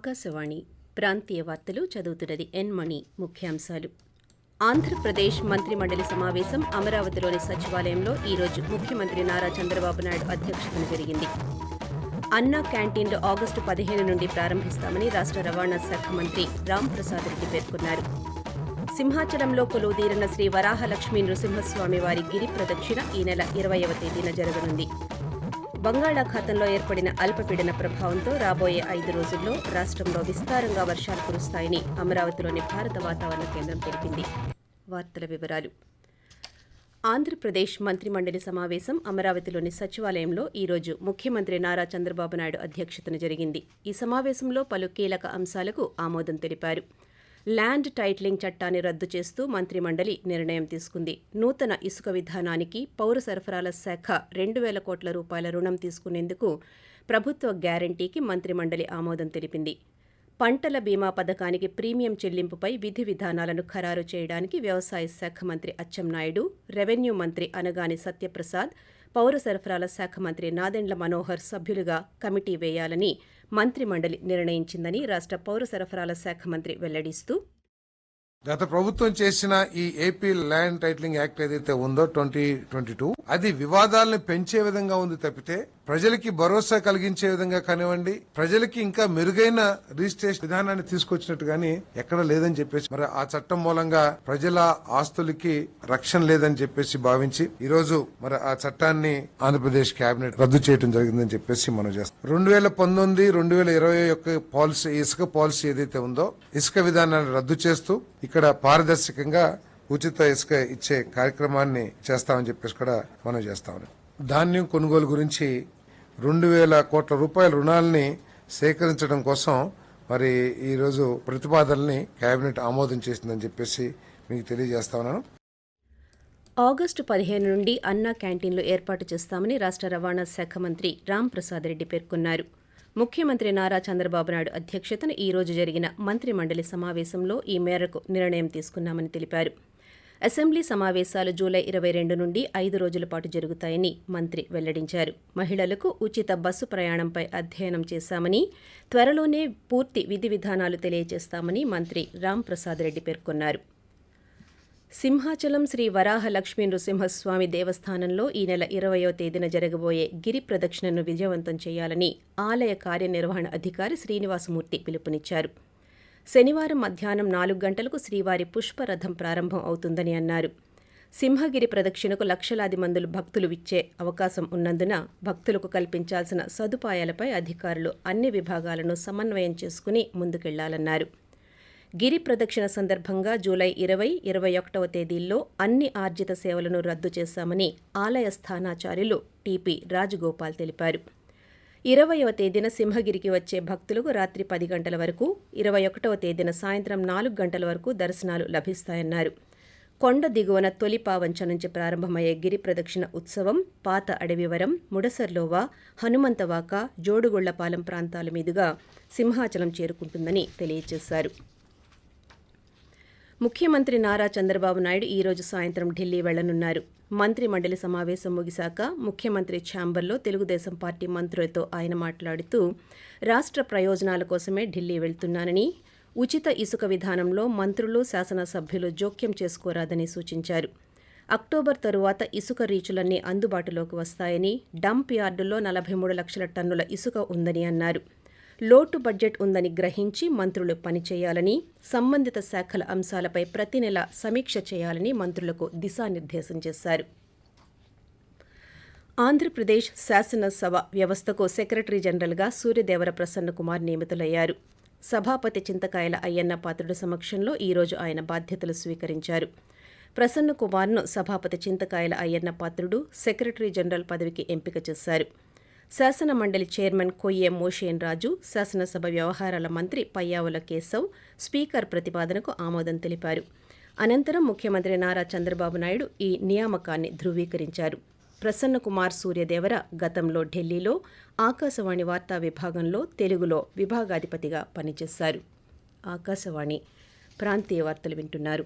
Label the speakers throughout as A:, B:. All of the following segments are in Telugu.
A: ఆకాశవాణి ప్రాంతీయ వార్తలు చదువుతున్నది ఎన్ మణి. ముఖ్యాంశాలు. ఆంధ్రప్రదేశ్ మంత్రిమండలి సమావేశం అమరావతిలోని సచివాలయంలో ఈరోజు ముఖ్యమంత్రి నారా చంద్రబాబు నాయుడు అధ్యక్షతన జరిగింది. అన్నా క్యాంటీన్లు ఆగస్టు 15 నుండి ప్రారంభిస్తామని రాష్ట్ర రవాణా శాఖ మంత్రి రాంప్రసాద్ రెడ్డి పేర్కొన్నారు. సింహాచలంలో కొలువుదీరిన శ్రీ వరాహలక్ష్మీ నృసింహస్వామి వారి గిరి ప్రదక్షిణ ఈ నెల 20వ తేదీన జరగనుంది. బంగాళాఖాతంలో ఏర్పడిన అల్పపీడన ప్రభావంతో రాబోయే 5 రోజుల్లో రాష్ట్రంలో విస్తారంగా వర్షాలు కురుస్తాయని అమరావతిలోని భారత వాతావరణ కేంద్రం తెలిపింది. వార్తల వివరాలు. ఆంధ్రప్రదేశ్ మంత్రిమండలి సమావేశం అమరావతిలోని సచివాలయంలో ఈరోజు ముఖ్యమంత్రి నారా చంద్రబాబు నాయుడు అధ్యక్షతన జరిగింది. ఈ సమావేశంలో పలు కీలక అంశాలకు ఆమోదం తెలిపారు. ల్యాండ్ టైటిలింగ్ చట్టాన్ని రద్దు చేస్తూ మంత్రిమండలి నిర్ణయం తీసుకుంది. నూతన ఇసుక విధానానికి పౌర సరఫరాల శాఖ 2,000 కోట్ల రూపాయల రుణం తీసుకునేందుకు ప్రభుత్వ గ్యారంటీకి మంత్రిమండలి ఆమోదం తెలిపింది. పంటల బీమా పథకానికి ప్రీమియం చెల్లింపుపై విధి విధానాలను ఖరారు చేయడానికి వ్యవసాయ శాఖ మంత్రి అచ్చెన్నాయుడు, రెవెన్యూ మంత్రి అనగాని సత్యప్రసాద్, పౌర సరఫరాల శాఖ మంత్రి నాదెండ్ల మనోహర్ సభ్యులుగా కమిటీ వేయాలని మంత్రిమండలి నిర్ణయించిందని రాష్ట్ర పౌర సరఫరాల శాఖ మంత్రి వెల్లడిస్తూ,
B: గత ప్రభుత్వం చేసిన ఈ ఏపీ ల్యాండ్ టైటిలింగ్ యాక్ట్ ఏదైతే ఉందో 2022 అది వివాదాలను పెంచే విధంగా ఉంది తప్పితే ప్రజలకి భరోసా కలిగించే విధంగా కానివ్వండి, ప్రజలకి ఇంకా మెరుగైన రిజిస్ట్రేషన్ విధానాన్ని తీసుకొచ్చినట్టు గానీ ఎక్కడ లేదని చెప్పేసి, మరి ఆ చట్టం మూలంగా ప్రజల ఆస్తులకి రక్షణ లేదని చెప్పేసి భావించి ఈ రోజు మరి ఆ చట్టాన్ని ఆంధ్రప్రదేశ్ కేబినెట్ రద్దు చేయడం జరిగిందని చెప్పేసి మనం చేస్తాం. 2019-2020 యొక్క పాలసీ, ఇసుక పాలసీ ఏదైతే ఉందో ఇసుక విధానాన్ని రద్దు చేస్తూ ఇక్కడ పారదర్శకంగా ఉచిత ఇసుక ఇచ్చే కార్యక్రమాన్ని చేస్తామని చెప్పేసి కూడా మనం చేస్తాం. ధాన్యం కొనుగోలు గురించి 2,000 కోట్ల రూపాయల రుణాలని సేకరించడం కోసం మరి ఈరోజు ప్రతిపాదనల్ని కేబినెట్ ఆమోదం చేసిందని చెప్పేసి మీకు తెలియజేస్తా ఉన్నాను.
A: ఆగస్టు 15 నుండి అన్నా క్యాంటీన్లు ఏర్పాటు చేస్తామని రాష్ట్ర రవాణా శాఖ మంత్రి రాంప్రసాద్ రెడ్డి పేర్కొన్నారు. ముఖ్యమంత్రి నారా చంద్రబాబు నాయుడు అధ్యక్షతన ఈ రోజు జరిగిన మంత్రిమండలి సమావేశంలో ఈ మేరకు నిర్ణయం తీసుకున్నామని తెలిపారు. అసెంబ్లీ సమావేశాలు జూలై 22 నుండి 5 రోజుల పాటు జరుగుతాయని మంత్రి వెల్లడించారు. మహిళలకు ఉచిత బస్సు ప్రయాణంపై అధ్యయనం చేశామని, త్వరలోనే పూర్తి విధి విధానాలు తెలియజేస్తామని మంత్రి రాంప్రసాద్ రెడ్డి పేర్కొన్నారు. సింహాచలం శ్రీ వరాహలక్ష్మీ నృసింహస్వామి దేవస్థానంలో ఈ నెల 20వ తేదీన జరగబోయే గిరి ప్రదక్షిణను విజయవంతం చేయాలని ఆలయ కార్యనిర్వహణ అధికారి శ్రీనివాసమూర్తి పిలుపునిచ్చారు. శనివారం మధ్యాహ్నం 4 గంటలకు శ్రీవారి పుష్పరథం ప్రారంభం అవుతుందని అన్నారు. సింహగిరి ప్రదక్షిణకు లక్షలాది మంది భక్తులు విచ్చే అవకాశం ఉన్నందున భక్తులకు కల్పించాల్సిన సదుపాయాలపై అధికారులు అన్ని విభాగాలను సమన్వయం చేసుకుని ముందుకెళ్లాలన్నారు. గిరి ప్రదక్షిణ సందర్భంగా జూలై 20, 21వ తేదీల్లో అన్ని ఆర్జిత సేవలను రద్దు చేశామని ఆలయ స్థానాచార్యులు టిపి రాజగోపాల్ తెలిపారు. 20వ తేదీన సింహగిరికి వచ్చే భక్తులకు రాత్రి 10 గంటల వరకు, 21వ తేదీన సాయంత్రం 4 గంటల వరకు దర్శనాలు లభిస్తాయన్నారు. కొండ దిగువన తొలి పావంచ నుంచి ప్రారంభమయ్యే గిరి ప్రదక్షిణ ఉత్సవం పాత అడవివరం, ముడసర్లోవా, హనుమంతవాక, జోడుగొళ్లపాలెం ప్రాంతాల మీదుగా సింహాచలం చేరుకుంటుందని తెలియజేశారు. ముఖ్యమంత్రి నారా చంద్రబాబు నాయుడు ఈ రోజు సాయంత్రం ఢిల్లీ వెళ్లనున్నారు. మంత్రి మండలి సమావేశం ముగిశాక ముఖ్యమంత్రి ఛాంబర్లో తెలుగుదేశం పార్టీ మంత్రులతో ఆయన మాట్లాడుతూ, రాష్ట్ర ప్రయోజనాల కోసమే ఢిల్లీ వెళ్తున్నానని, ఉచిత ఇసుక విధానంలో మంత్రులు, శాసనసభ్యులు జోక్యం చేసుకోరాదని సూచించారు. అక్టోబర్ తరువాత ఇసుక రీచులన్నీ అందుబాటులోకి వస్తాయని, డంప్ యార్డుల్లో 43 లక్షల టన్నుల ఇసుక ఉందని అన్నారు. లోటు బడ్జెట్ ఉందని గ్రహించి మంత్రులు పనిచేయాలని, సంబంధిత శాఖల అంశాలపై ప్రతి నెల సమీక్ష చేయాలని మంత్రులకు దిశానిర్దేశం చేశారు. ఆంధ్రప్రదేశ్ శాసనసభ వ్యవస్థకు సెక్రటరీ జనరల్గా సూర్యదేవర ప్రసన్నకుమార్ నియమితులయ్యారు. సభాపతి చింతకాయల అయ్యన్న పాత్రుడు సమక్షంలో ఈ రోజు ఆయన బాధ్యతలు స్వీకరించారు. ప్రసన్నకుమార్ను సభాపతి చింతకాయల అయ్యన్న పాత్రుడు సెక్రటరీ జనరల్ పదవికి ఎంపిక చేశారు. శాసన మండలి చైర్మన్ కొయ్యే మోషేన్ రాజు, శాసనసభ వ్యవహారాల మంత్రి పయ్యావుల కేశవ్ స్పీకర్ ప్రతిపాదనకు ఆమోదం తెలిపారు. అనంతరం ముఖ్యమంత్రి నారా చంద్రబాబు నాయుడు ఈ నియామకాన్ని ధృవీకరించారు. ప్రసన్నకుమార్ సూర్యదేవర గతంలో ఢిల్లీలో ఆకాశవాణి వార్తా విభాగంలో తెలుగులో విభాగాధిపతిగా పనిచేశారు. ఆకాశవాణి ప్రాంతీయ వార్తలు వింటున్నారు.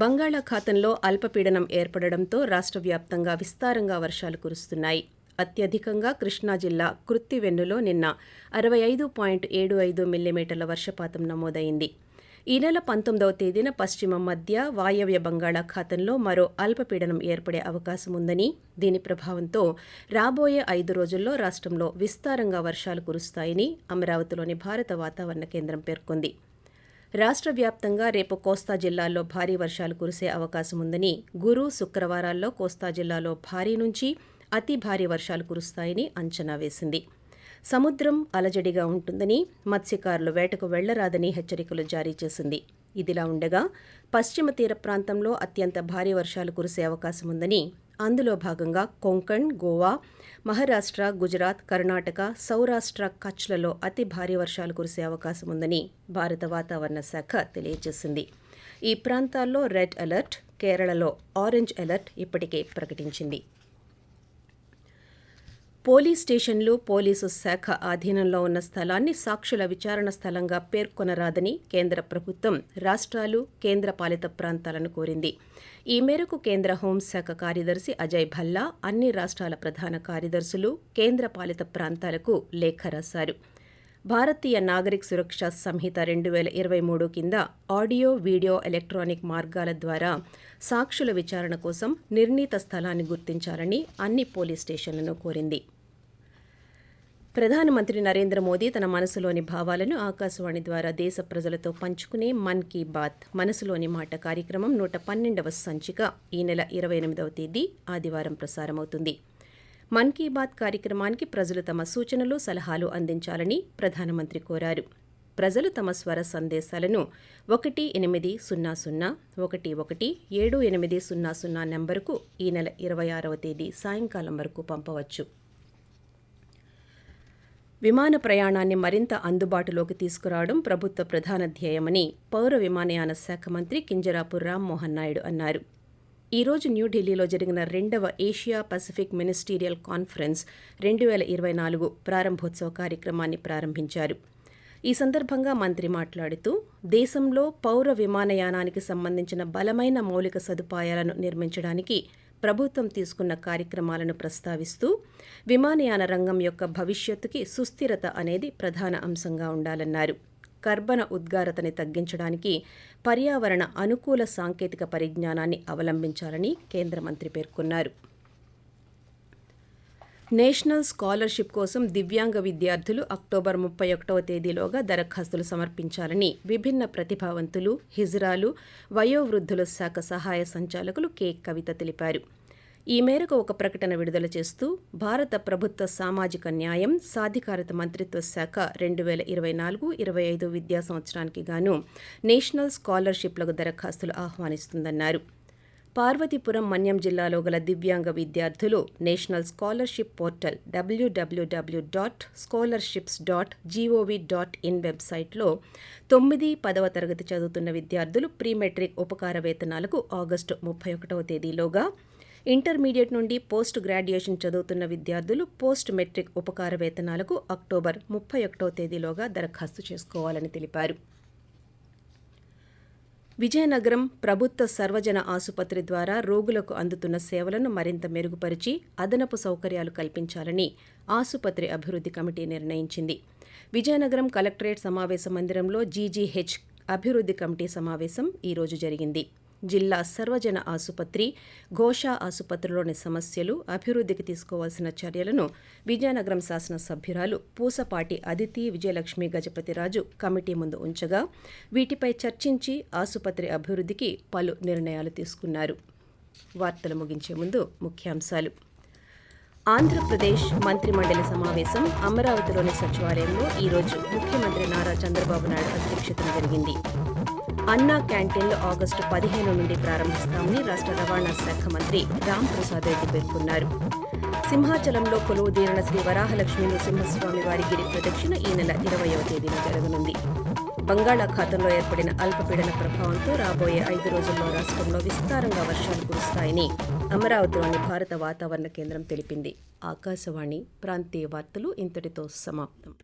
A: బంగాళాఖాతంలో అల్పపీడనం ఏర్పడడంతో రాష్ట్ర వ్యాప్తంగా విస్తారంగా వర్షాలు కురుస్తున్నాయి. అత్యధికంగా కృష్ణా జిల్లా కృత్తివెన్నులో నిన్న 65.75 మిల్లీమీటర్ల వర్షపాతం నమోదైంది. ఈ నెల 19వ తేదీన పశ్చిమ మధ్య వాయవ్య బంగాళాఖాతంలో మరో అల్పపీడనం ఏర్పడే అవకాశం ఉందని, దీని ప్రభావంతో రాబోయే 5 రోజుల్లో రాష్ట్రంలో విస్తారంగా వర్షాలు కురుస్తాయని అమరావతిలోని భారత వాతావరణ కేంద్రం పేర్కొంది. రాష్ట్ర వ్యాప్తంగా రేపు కోస్తా జిల్లాల్లో భారీ వర్షాలు కురిసే అవకాశం ఉందని, గురు, శుక్రవారాల్లో కోస్తా జిల్లాలో భారీ నుంచి అతి భారీ వర్షాలు కురుస్తాయని అంచనా వేసింది. సముద్రం అలజడిగా ఉంటుందని, మత్స్యకారులు వేటకు వెళ్లరాదని హెచ్చరికలు జారీ చేసింది. ఇదిలా ఉండగా పశ్చిమ తీర ప్రాంతంలో అత్యంత భారీ వర్షాలు కురిసే అవకాశం ఉందని, అందులో భాగంగా కొంకణ్, గోవా, మహారాష్ట్ర, గుజరాత్, కర్ణాటక, సౌరాష్ట్ర, కచ్లలో అతి భారీ వర్షాలు కురిసే అవకాశం ఉందని భారత వాతావరణ శాఖ తెలియజేసింది. ఈ ప్రాంతాల్లో రెడ్ అలర్ట్, కేరళలో ఆరెంజ్ అలర్ట్ ఇప్పటికే ప్రకటించింది. పోలీస్ స్టేషన్లు, పోలీసు శాఖ ఆధీనంలో ఉన్న స్థలాన్ని సాక్షుల విచారణ స్థలంగా పేర్కొనరాదని కేంద్ర ప్రభుత్వం రాష్ట్రాలు, కేంద్రపాలిత ప్రాంతాలను కోరింది. ఈ మేరకు కేంద్ర హోంశాఖ కార్యదర్శి అజయ్ భల్లా అన్ని రాష్ట్రాల ప్రధాన కార్యదర్శులు, కేంద్రపాలిత ప్రాంతాలకు లేఖ రాశారు. భారతీయ నాగరిక సురక్ష సంహిత 2023 కింద ఆడియో, వీడియో, ఎలక్ట్రానిక్ మార్గాల ద్వారా సాక్షుల విచారణ కోసం నిర్ణీత స్థలాన్ని గుర్తించాలని అన్ని పోలీస్ స్టేషన్లను కోరింది. ప్రధానమంత్రి నరేంద్ర మోదీ తన మనసులోని భావాలను ఆకాశవాణి ద్వారా దేశ ప్రజలతో పంచుకునే మన్ కీ బాత్ మనసులోని మాట కార్యక్రమం 112వ సంచిక ఈ నెల 28వ తేదీ ఆదివారం ప్రసారమవుతుంది. మన్ కీ బాత్ కార్యక్రమానికి ప్రజలు తమ సూచనలు, సలహాలు అందించాలని ప్రధానమంత్రి కోరారు. ప్రజలు తమ స్వర సందేశాలను 1800117800 నెంబరుకు ఈ నెల 26వ తేదీ సాయంకాలం వరకు పంపవచ్చు. విమాన ప్రయాణాన్ని మరింత అందుబాటులోకి తీసుకురావడం ప్రభుత్వ ప్రధాన ధ్యేయమని పౌర విమానయాన శాఖ మంత్రి కింజరాపు రామ్మోహన్ నాయుడు అన్నారు. ఈ రోజు న్యూఢిల్లీలో జరిగిన 2వ ఏషియా పసిఫిక్ మినిస్టీరియల్ కాన్ఫరెన్స్ 2024 ప్రారంభోత్సవ కార్యక్రమాన్ని ప్రారంభించారు. ఈ సందర్భంగా మంత్రి మాట్లాడుతూ, దేశంలో పౌర విమానయానానికి సంబంధించిన బలమైన మౌలిక సదుపాయాలను నిర్మించడానికి ప్రభుత్వం తీసుకున్న కార్యక్రమాలను ప్రస్తావిస్తూ, విమానయాన రంగం యొక్క భవిష్యత్తుకి సుస్థిరత అనేది ప్రధాన అంశంగా ఉండాలన్నారు. కర్బన ఉద్గారతని తగ్గించడానికి పర్యావరణ అనుకూల సాంకేతిక పరిజ్ఞానాన్ని అవలంబించాలని కేంద్ర మంత్రి పేర్కొన్నారు. నేషనల్ స్కాలర్షిప్ కోసం దివ్యాంగ విద్యార్థులు అక్టోబర్ 31వ తేదీలోగా దరఖాస్తులు సమర్పించాలని విభిన్న ప్రతిభావంతులు, హిజ్రాలు, వయోవృద్ధుల శాఖ సహాయ సంచాలకులు కె కవిత తెలిపారు. ఈ మేరకు ఒక ప్రకటన విడుదల చేస్తూ, భారత ప్రభుత్వ సామాజిక న్యాయం, సాధికారత మంత్రిత్వ శాఖ 2024-25 విద్యా సంవత్సరానికి గాను నేషనల్ స్కాలర్షిప్లకు దరఖాస్తులు ఆహ్వానిస్తుందన్నారు. పార్వతీపురం, మన్యం జిల్లాలో గల దివ్యాంగ విద్యార్థులు నేషనల్ స్కాలర్షిప్ పోర్టల్ www.scholarships.gov.in వెబ్సైట్లో 9-10వ తరగతి చదువుతున్న విద్యార్థులు ప్రీ మెట్రిక్ ఉపకార వేతనాలకు ఆగస్టు 31వ తేదీలోగా, ఇంటర్మీడియట్ నుండి పోస్ట్ గ్రాడ్యుయేషన్ చదువుతున్న విద్యార్థులు పోస్ట్ మెట్రిక్ ఉపకార వేతనాలకు అక్టోబర్ 31వ తేదీలోగా దరఖాస్తు చేసుకోవాలని తెలిపారు. విజయనగరం ప్రభుత్వ సర్వజన ఆసుపత్రి ద్వారా రోగులకు అందుతున్న సేవలను మరింత మెరుగుపరిచి అదనపు సౌకర్యాలు కల్పించాలని ఆసుపత్రి అభివృద్ధి కమిటీ నిర్ణయించింది. విజయనగరం కలెక్టరేట్ సమావేశ మందిరంలో జీజీహెచ్ అభివృద్ధి కమిటీ సమావేశం ఈరోజు జరిగింది. జిల్లా సర్వజన ఆసుపత్రి, ఘోషా ఆసుపత్రిలోని సమస్యలు, అభివృద్ధికి తీసుకోవాల్సిన చర్యలను విజయనగరం శాసనసభ్యురాలు పూసపాటి అదితి విజయలక్ష్మి గజపతిరాజు కమిటీ ముందు ఉంచగా, వీటిపై చర్చించి ఆసుపత్రి అభివృద్ధికి పలు నిర్ణయాలు తీసుకున్నారు. వార్తలు ముగించే ముందు ముఖ్యాంశాలు. ఆంధ్రప్రదేశ్ మంత్రిమండలి సమావేశం అమరావతిలోని సచివాలయంలో ఈరోజు ముఖ్యమంత్రి నారా చంద్రబాబు నాయుడు అధ్యక్షతన జరిగింది. అన్నా క్యాంటీన్లు ఆగస్టు 15 నుండి ప్రారంభిస్తామని రాష్ట్ర రవాణా శాఖ మంత్రి రాంప్రసాద్ రెడ్డి పేర్కొన్నారు. సింహాచలంలో కొలువుదీరిన శ్రీ వరాహలక్ష్మీ నృసింహస్వామి వారి గిరి ప్రదక్షిణ ఈ నెల 20వ తేదీన జరగనుంది. బంగాళాఖాతంలో ఏర్పడిన అల్పపీడన ప్రభావంతో రాబోయే 5 రోజుల్లో రాష్ట్రంలో విస్తారంగా వర్షాలు కురుస్తాయని అమరావతిలోని భారత వాతావరణ కేంద్రం తెలిపింది. ఆకాశవాణి ప్రాంతీయ వార్తలు ఇంతటితో సమాప్తం.